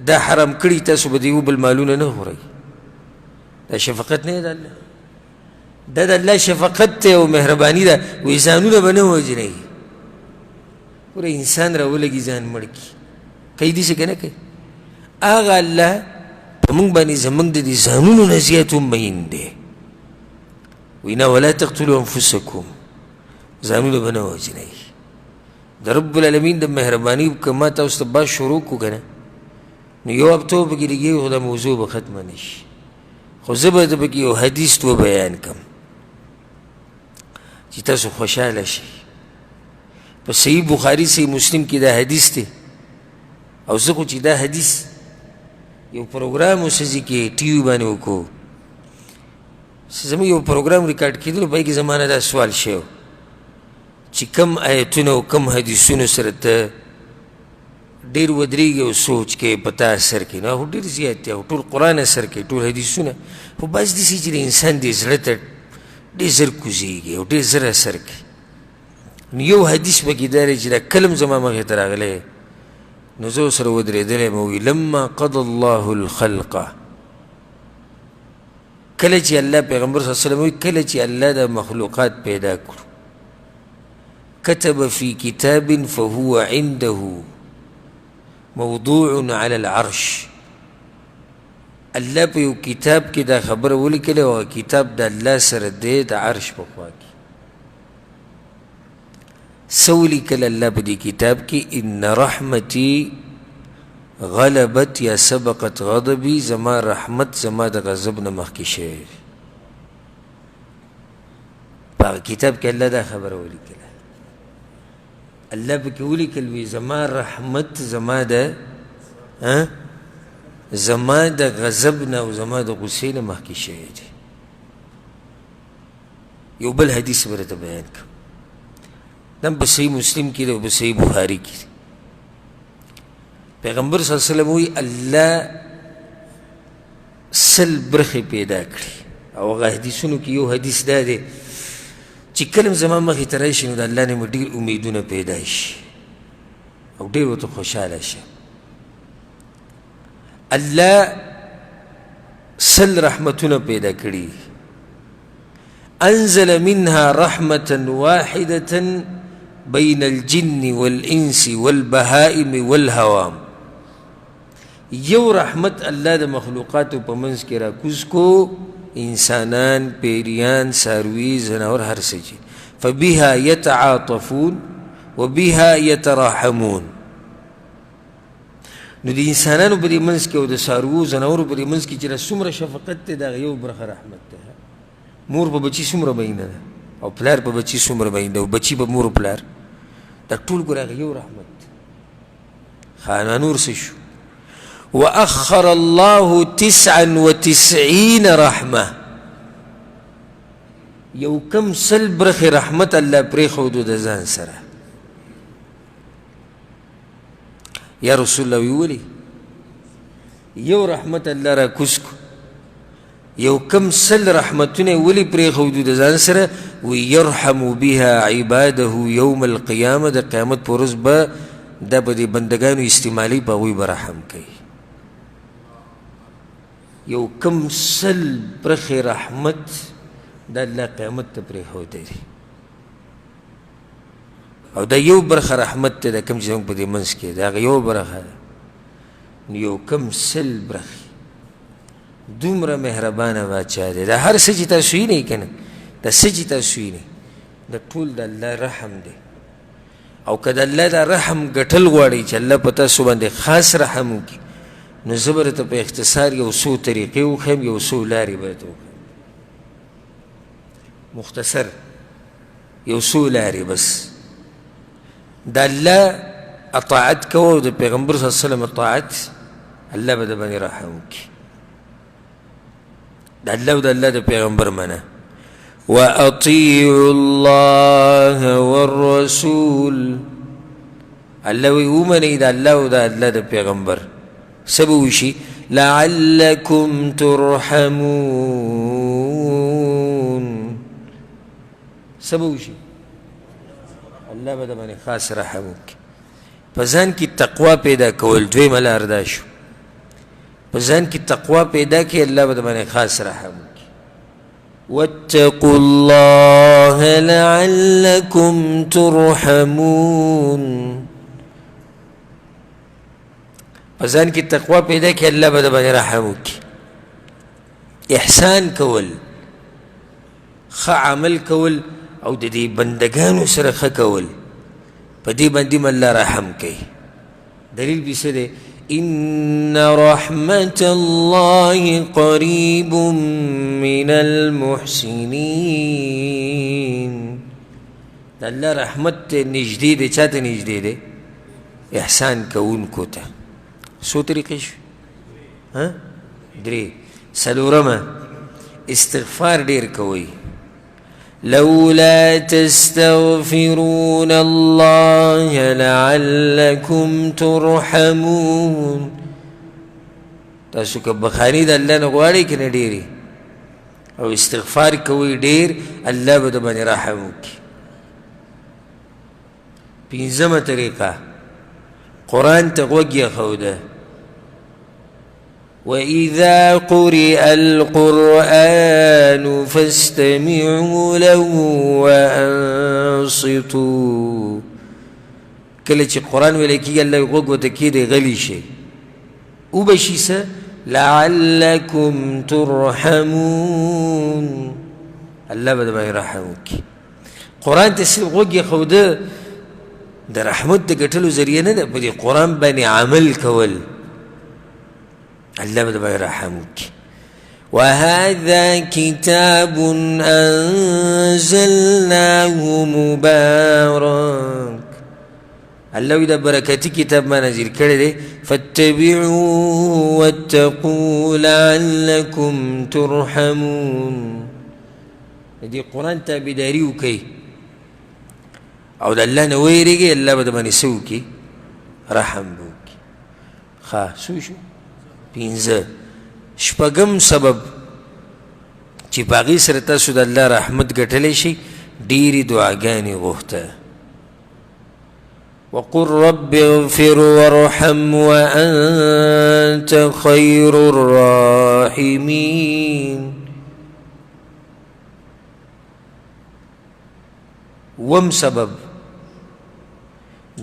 دا حرام کړي تاسو به د یو بل مالونه نه خورئ. دا شفقت نه دی د الله، دا د الله شفقت دی او مهرباني ده. وایي ځانونه به نه وژنئ. ګوره انسان راولګي ځان مړ کړي، کوي داسې که نه کوي؟ هغه الله په موږ باندې زموږ د دې ځانونو نه زیات هم مین دی. وینا ولا تقتلوا انفسکم، ځانونه به نه وژنئ. د رب العالمین د مهرباني که ما تاسو ته باز شروع کړو که نه، نو یو هفته به پکې لګېږي خو دا موضوع به ختمه نه شي. خو زه به پکې یو حدیث تو بیان کړم چې تاسو خوشحاله شئ. په صحیح بخاري صحیح مسلم کې دا حدیث دی. او زه خو چې دا حدیث یو پروګرام اوسځي کې ټي وي باندې وکړو، زموږ یو پروګرام ریکارډ کېدلو په هغې کې زما نه دا سوال شوی و چې کم آیتونه او کم حدیثونو سره ته ډېر ودرېږي او سوچ کې په تا اثر کوي. نو هغه ډېر زیات دی او ټول قرآن اثر کوي، ټول حدیثونه. خو بعض داسې چې د انسان دې زړه ته ډېر زر کوزېږي او ډېر زر اثر کوي. نو یو حدیث پکې دا دی چې دا کله هم زما مخې ته راغلی، نو زه ورسره ودرېدلی یم. وایي لما قضى الله الخلق، کله چې الله پیغمبر صلی الله علیه وسلم وایي کله چې الله د مخلوقات پیدا کړو، كتب في كتاب فهو عنده موضوع على العرش. الله په یو کتاب کې دا خبره ولیکلې او کتاب د الله سره دی د عرش په خوا کې. څه ولیکل الله په دې کتاب کې؟ ان رحمتي غلبت یا سبقت غضبي، زما رحمت زما د غضب نه مخکې شوی. په هغه کتاب کې الله دا خبره ولیکله. الله پکې ولیکل وي زما رحمت زما د غضب نه او زما د غصې نه مخکې شوی دی. یو بل حدیث به درته بیان کړم، دا په صحیح مسلم کې دی او په صحیح بخاري کې دی. پیغمبر صلی الله علیه وسلم وایي الله سل برخې پیدا کړي. او هغه حدیثونو کې یو حدیث دا دی چې کله زما مخې ته راشي نو د الله نه مې ډېر امیدونه پیدا شي او ډېر ورته خوشحاله شي. الله سل رحمتونه پیدا کړي. انزل منها رحمة واحدة بين الجن والإنس والبهائم والهوام. یو رحمت الله د مخلوقاتو په منځ کې راکوز کو، انسانان، پیریان، ساروي، زناور، هر څه چې فبها يتعاطفون وبها يتراحمون. نو د انسانانو په دې منځ کې او د څارویو ځناورو په دې منځ کې چې څومره شفقت دی د هغه یو برخه رحمت دی. مور په بچي څومره مینه ده او پلار په بچي څومره مینه ده او بچي په مور او پلار، دا ټول ګوره هغه یو رحمت دی. نور څه شو؟ وأخر الله 99 رحمة، یو کم سل برخې رحمت الله پرېښودو د ځان سره. یا رسول الله ویولي یو رحمت الله را کوز کو، یو کم سل رحمتونه ولې پرېښودو د ځان سره؟ ويرحم بها عباده يوم القيامة، د قیامت په ورځ به دا به د بندګانو استعمالي په هغوی به رحم کوي. یو کم سل برخې رحمت دا الله قیامت ته پرېښودی دی، او دا یو برخه رحمت دی دا کوم چې زموږ په دې منځ کې د هغه یو برخه ده. یو کم سل برخې دومره مهربانه باچا دی. دا هر څه چې تاسو وینئ که نه، دا څه چې تاسو وینئ دا ټول د الله رحم دی. او که د الله دا رحم ګټل غواړئ چې الله په تاسو باندې خاص رحم وکړي، نو زه به درته په اختصار یو څو طریقې وښیم، یو څو لارې به درته وښیم، مختصر یو څو لارې بس. د الله اطاعت کوه او د پیغمبر صلی الله علیه وسلم اطاعت، الله به د باندې رحم وکړي. د الله او د الله د پیغمبر منه. وأطيعوا الله والرسول، الله وی ومنئ د الله او د الله د پیغمبر. څه به وشي؟ لعلکم ترحمون. څه به وشي؟ الله به د باندې خاص رحم وکړي. په ځان کې تقوا پیدا کول دویمه لار دا شو. په ځان کې تقوا پیدا کړي، الله به د باندې خاص رحم وکړي. واتقوا الله لعلكم ترحمون. په ځان کې تقوا پیدا کړي، الله به د باندې رحم وکړي. احسان کول، ښه عمل کول او د دې بندګانو سره ښه کول، په دې باندې هم الله رحم کوي. دلیل به څه دی؟ إن رحمة الله قريب من المحسنين. د الله رحمت نږدې دی. چاته نږدې دی؟ احسان کوونکو ته. څو طریقې شوې؟ درې. څلورمه استغفار ډېر کوئ. لولا تستغفرون الله لعلكم ترحمون. تاسو که بخاري د الله نه غواړئ که نه ډېرې او استغفار کوئ ډېر، الله به د باندې رحم وکړي. پنځمه طریقه قرآن ته غوږ ایښوده. وإذا قرئ القرآن فاستمعوا له وأنصتوا. کله چې قرآن ویل کېږي الله غوږ ورته کېږدئ غلي شئ، وبشي څه؟ لعلکم ترحمون. الله به د باندې رحم وکړي. قرآن ته صرف غوږ ایښوده د رحمت د ګټلو ذریعه نه ده، په دې قرآن باندې عمل کول الله به د باندې رحم وکړي. وهذا كتاب أنزلناه مبارك. الله دا برکتی کتاب ما نازل کړی دی. فاتبعوه واتقوا لعلكم ترحمون. دې قرآن تابعداري وکړئ او د الله نه ویریږئ، الله به د باندې څه وکړي؟ رحم به وکړي. ښه څو شو؟ پنځه. شپږم سبب چې په هغې سره تاسو د الله رحمت ګټلی شئ، ډېرې دعاګانې غوښته. وقل رب اغفر وارحم وأنت خير الراحمين. وم سبب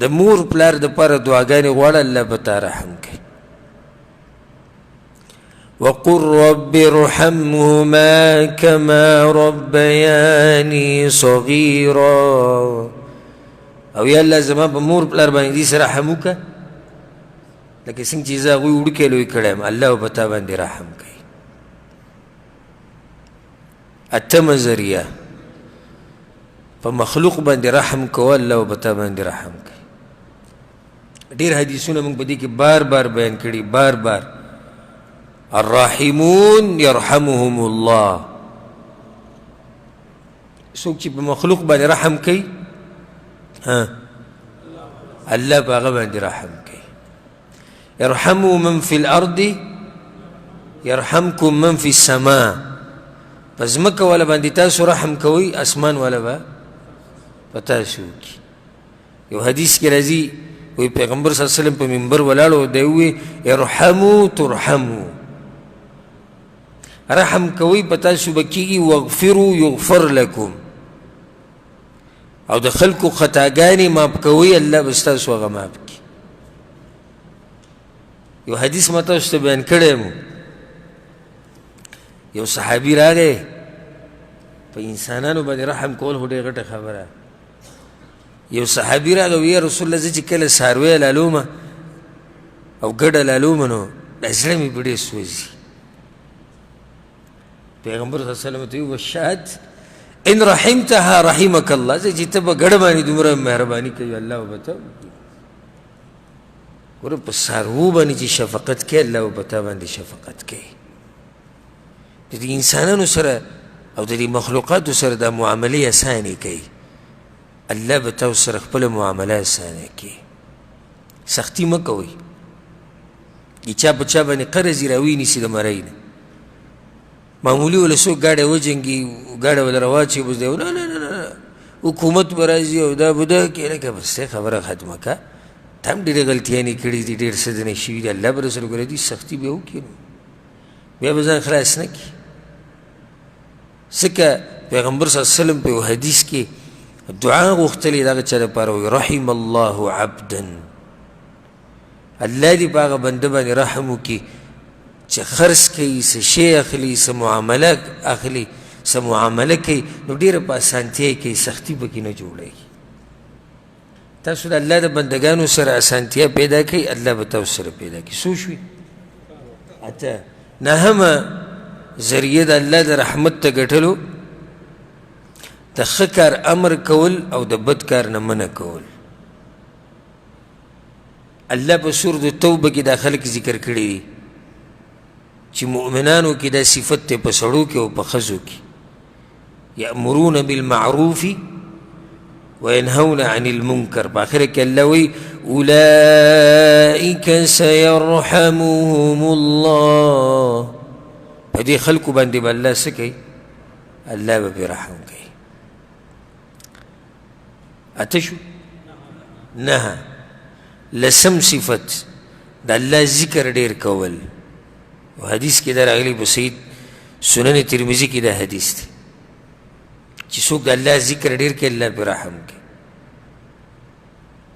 د مور پلار د پاره دعاګانې غواړه، الله به تا رحم کوي. وقل رب ارحمهما كما ربياني صغيرا. او یا الله زما په مور پلار باندې دې سره رحم وکړه لکه څنګه چې زه هغوی وړوکی لوی کړی یم الله به په تا باندې رحم کوي. اتمه ذریعه په مخلوق باندې رحم کول الله به په تا باندې رحم کوي. ډېر حدیثونه موږ په دې کې بار بار بیان کړي بار بار. الراحمون يرحمهم الله. څوک چې په مخلوق باندې رحم کوي الله په هغه باندې رحم کوي. يرحموا من في الارض يرحمكم من في السماء. پس مکه والا باندې تاسو رحم کوئ اسمان والا به په تاسو وکړي. یو حدیث کې راځي وی پیغمبر صلی الله علیه وسلم په منبر ولاړو دی وی ارحموا ترحموا. رحم کوئ په تاسو به کېږي واغفروا یغفر لکم. او د خلکو خطاګانې معاف کوئ الله به ستاسو هغه معاف کړي. یو حدیث ما تاسو ته بیان کړی یم. یو صحابي راغی په انسانانو باندې رحم کول خو ډېره غټه خبره. یو صحابي راغی وی یا رسول الله زه چې کله څاروی لالومه او ګډه لالومه نو دا زړه مې په ډېر سوځي. پیغمبر صلی الله علیه وسلم ته وی وشهد ان رحمتها رحمك الله. زه چې ته په ګډه باندې دومره مهرباني کوي الله به ته ګوره په څاروو باندې چې شفقت کوي الله به په تا باندې شفقت کوي. د دې انسانانو سره او د دې مخلوقاتو سره دا معاملې اسانې کوي. الله به تاسو سره خپله معامله اسانه کوي. سختي مه کوئ. د چا په چا باندې قرض یې راوینیسي د مرۍ نه معمولي وله څوک ګاډی وجنګي ګاډی وله راواچوي بس دی نه نه نه حکومت به راځي او دا به دا کې لکه بس دی خبره ختمه که. تا هم ډېرې غلطیانې کړي دي ډېر څه ځینې شوي دي الله به رسول ګوره دي سختي به وکړي نو بیا به ځان خلاص نه کړي. ځکه پیغمبر صلی الله علیه وسلم په یو حدیث کې دعا غوښتلې دغه چا دپاره وایي رحم الله عبدا. الله دې په هغه بنده باندې رحم وکړي چې خرڅ کوي څه شی اخلي څه معامله اخلي څه معامله کوي نو ډېره په اسانتیا یې کوي سختي پکې نه جوړوي. تاسو د الله د بندګانو سره اسانتیا پیدا کوي الله به تاسو سره پیدا کوي. څو شوي؟ اته. نهمه ذریعه د الله د رحمت ته ګټلو د ښه کار امر کول او د بد کار نه منع کول. الله په سورة توبه کې دا خلک ذکر کړي دي چې مؤمنانو کې دا صفت دی په سړو کې او په ښځو کې. یأمرون بالمعروف وینهون عن المنکر. په آخره کې الله وایي اولئک سیرحمهم الله. په دې خلکو باندې به الله څه کوي؟ الله به پرې رحم کوي. اته شو؟ نه. لسم صفت د الله ذکر ډېر کول. حدیث کې دا راغلی په سید سنن ترمذي کې دا حدیث دی چې څوک د الله ذکر ډېر کوي الله پرې رحم کوي.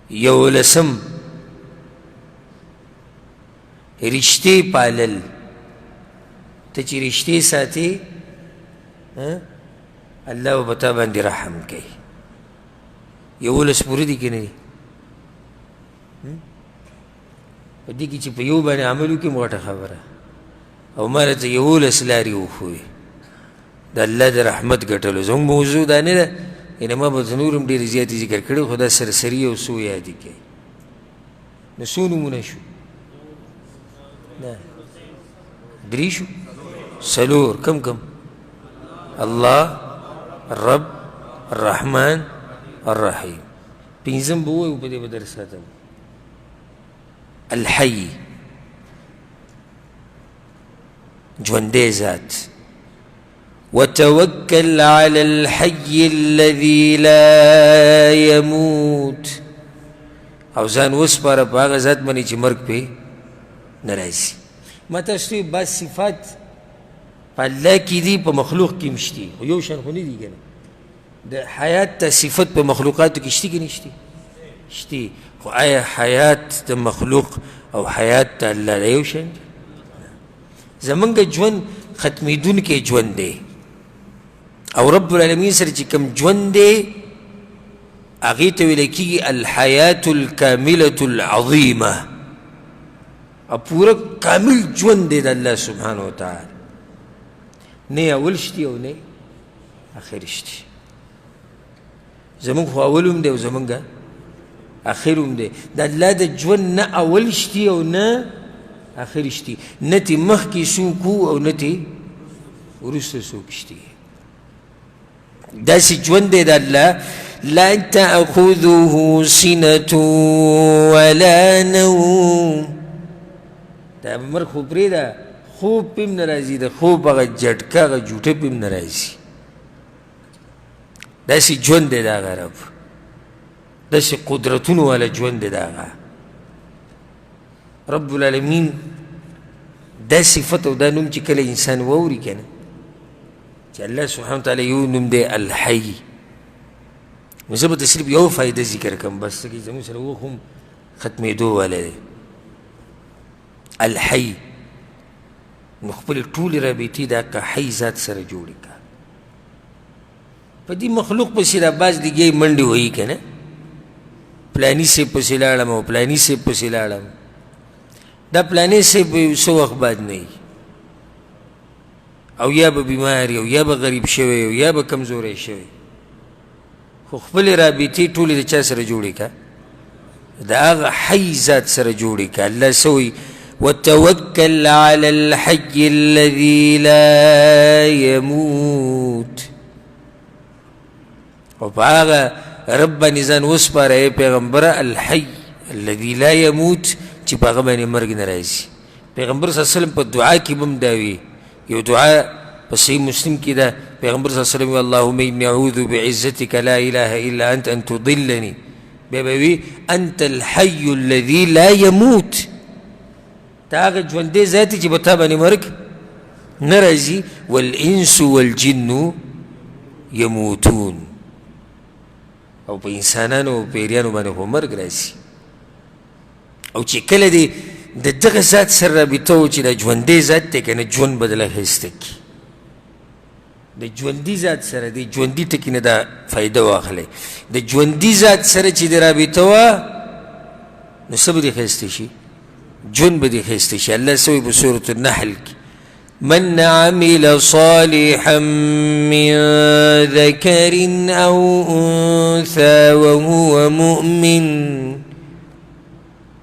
یو لسم رشتې پالل. ته چې رشتې ساتې الله به په تا باندې رحم کوي. یولس پوره دي که نه دي؟ په دې کې چې په یو باندې عمل وکړي غټه خبره او ما راته یولس لارې وښوي د الله د رحمت ګټلو. زموږ موضوع دا نه ده یعنې ما به نور هم ډېرې زیاتې ذکر کړي خو دا سرسري او څو یادې کوي. نو څو نومونه شو؟ درې شو؟ څلور. کم کم؟ الله الرب الرحمن الرحیم. پنځم به ووایو په دې به در ساتم. الحی ژوندی ذات. وتوکل علی الحی الذی لا یموت. او ځان وسپاره په هغه ذات باندې چې مرګ پې نه راځي. ما تاسو ته بعض صفات په الله کې دي په مخلوق کې هم شتي خو یو شان خو نه دي که نه. د حیات ته صفت په مخلوقاتو کې شتي که نه شتي؟ شتي. خو آیا حیات د مخلوق او حیات د الله د یو شان دي؟ زمونږ ژوند ختمېدونکی ژوند دی او رب العالمین سره چې کوم ژوند دی هغې ته ویل کېږي الحیات الکاملة العظیمه، پوره کامل ژوند دی د الله سبحانه وتعالی، نه اول شتي او نه اخر شتي. زمونږ خو اول هم دی او زمونږ اخر هم دی. د الله د ژوند نه اول شتي او نه اخر شتي، نه تې مخکې څوک او نه تې وروسته څوک شتي. داسې ژوند دی د الله لا تأخذه سنة ولا نوم. دا مرګ خو پرېږده، خوب پې هم نه راځي، د خوب هغه جټکه هغه جوټه پې هم نه راځي. داسې ژوند دی د هغه رب، داسې قدرتونو والا ژوند دی د هغه رب العالمین. دا صفت او دا نوم چې کله انسان واوري که نه، چې الله سبحانه وتعالی یو نوم دی الحی، نو زه به ته صرف یو فایده ذکر کړم بس، ځکه زموږ سره وخت هم ختمېدو والی دی. الحی نو خپلې ټولې رابطې د حق حی ذات سره جوړې کړه. په دې مخلوق پسې را باز لګیا منډې وهي که نه، پلاني صاحب پسې لاړم او پلاني صاحب پسې لاړم. دا پلاني صاحب به څه وخت بعد نه وي، او یا به بیمار او یا به غریب شوی او یا به کمزوری شوی، خو خپلې رابطې ټولې د چا سره جوړې کړه؟ د هغه حی ذات سره جوړې کړه. الله څه وایي؟ وتوکل علی الحی الذی لا یموت. او په هغه رب باندې ځان وسپاره ای پیغمبره، الحی الذی لا یموت، چې په هغه باندې مرګ نه راځي. پیغمبر صلی الله علیه وسلم په دعا کې به هم دا وي، یو دعا په صحیح مسلم کې ده، پیغمبر صلی الله علیه وسلم اللهم انی اعوذ بعزتک لا اله الا انت ان تضلنی، بیا به وي انت الحی الذی لا یموت. ته هغه ژوندی ذات چې په تا باندې مرګ نه راځي. والانس والجن یموتون، او په انسانانو او پیریانو باندې خو مرګ راځي. او چې کله دې د دغه ذات سره رابطه و چې دا ژوندی ذات دی که نه، ژوند به دله ښایسته کړي. د ژوندي ذات سره د ژوندي ټکي نه دا فایده واخلئ. د ژوندي ذات سره چې د رابطه وه نو څه به دې ښایسته شي؟ ژوند به دې ښایسته شي. الله څه وایي په سورة النحل کې؟ من عمل صالحا من ذكر أو أنثى وهو مؤمن.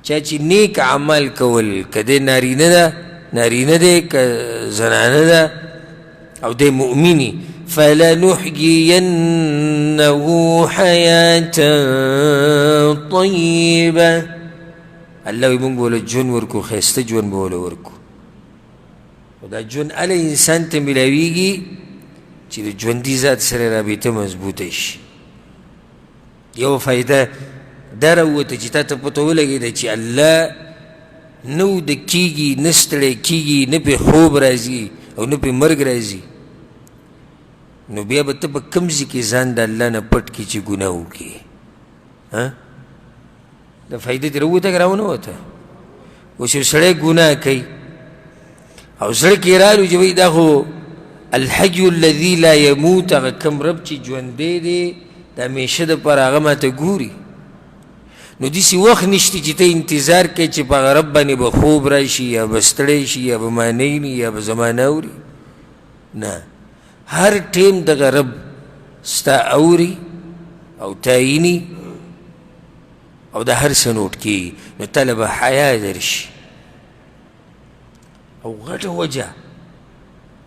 چا چې نیک عمل کول، که دی نارینه ده نارینه دی، که زنانه ده، او دی مؤمنی، فلنحيينه حياة طيبة. الله وی مونږ به له ژوند ورکو، ښایسته ژوند به له ورکو. او دا ژوند هله انسان ته میلاویږي چې د ژوندي ذات سره رابطه مضبوطه شي. یو فایده دا راووته چې تا ته پته ولګېده چې الله نه وده کېږي، نه ستړی کېږي، نه پې خوب راځي او نه پې مرګ راځي، نو بیا به ته په کوم ځای کې ځان د الله نه پټ کړي چې ګناه وکړي؟ دا فایده دې راووته که راونه وته؟ اوس یو سړی ګناه کوي او زړه کې رالو چې وایي دا خو الحی الذي لا یموت، هغه کوم رب چې ژوندی دی د همیشه دپاره هغه ماته ګوري. نو داسې وخت نشته چې ته انتظار کوې چې په هغه رب باندې به خوب راشي یا به ستړی شي یا به ما نه ویني یا به زما نه اوري. نه، هر ټیم دغه رب ستا اوري او تعیني او د هر څه نوټ کېږي. نو تله به حیا درشي. او غټه وجه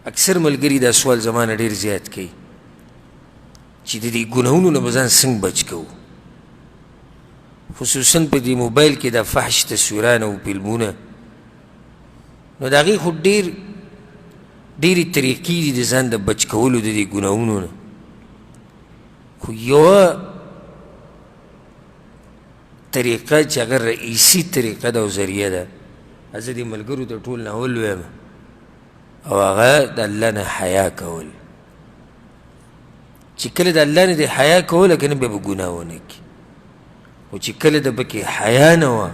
اکثر ملګري دا سوال زما نه ډېر زیات کوي چې د دې ګناهونو نه به ځان څنګه بچ کوو، خصوصا په دې موبایل کې د فحش تصویران او فلمونه. نو د هغې خو ډېرې طریقې دي د ځان د بچ کولو د دې ګناهونو نه، خو یوه طریقه چې هغه رئیسي طریقه ده او ذریعه ده، زه دې ملګرو ته ټول نه ولویم، او هغه د الله نه حیا کول. چې کله د الله نه دې حیا کوله که نه بیا به ګناه ونه کړي. خو چې کله د پکې حیا نه وه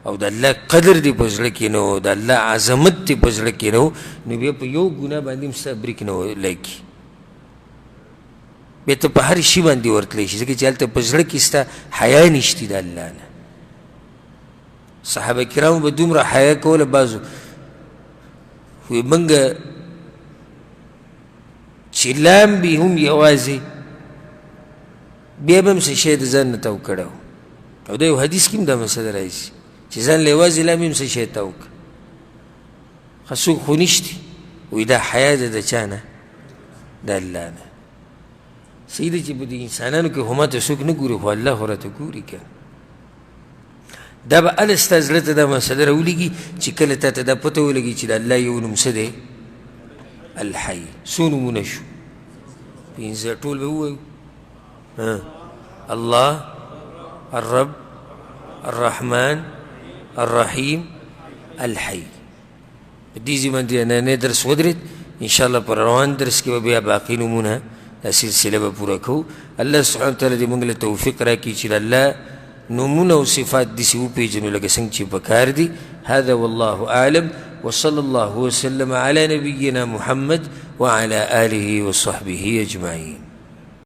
او د الله قدر دې په زړه کې نه و، د الله عظمت دې په زړه کې نه و، نو بیا په یو ګناه باندې هم ستا بریک نه لګي. بیا ته په هر شي باندې ورتلی شي ځکه چې هلته په زړه کې ستا حیا نشتي د الله نه. صحابه کرامو به دومره حیا کوله بعضو وی منګه چې لامبي هم یوازې بیا به هم څه شی د ځان نه تاو کړی و او د یو حدیث کې هم دا مسله راځي چې ځان له یوازې لامبي هم څه شی تاو کړه ښه څوک خو نشتي وی دا حیا ده د چا نه د الله نه. صحیح ده چې په دې انسانانو کې خو ماته څوک نه ګوري خو الله خو راته ګوري که دا به هله ستا زړه ته دا مسله راولېږي چې کله تا ته دا پته ولګي چې د الله یو نوم څه دی الحی. څو نومونه شو؟ پنځه ټول به ووایو الله الرب الرحمن الرحیم الحی. په دې ځای باندې نننی درس ودرېد انشاءالله پر روان درس کې به بیا باقي نومونه دا سلسله به پوره کوو. الله سبحانه وتعالی دې موږ له توفیق راکړي چې د الله نومونه او صفات داسې وپېژنو لکه څنګه چې پکار دي. هذا والله اعلم وصلى الله وسلم على نبينا محمد وعلى آله وصحبه أجمعين.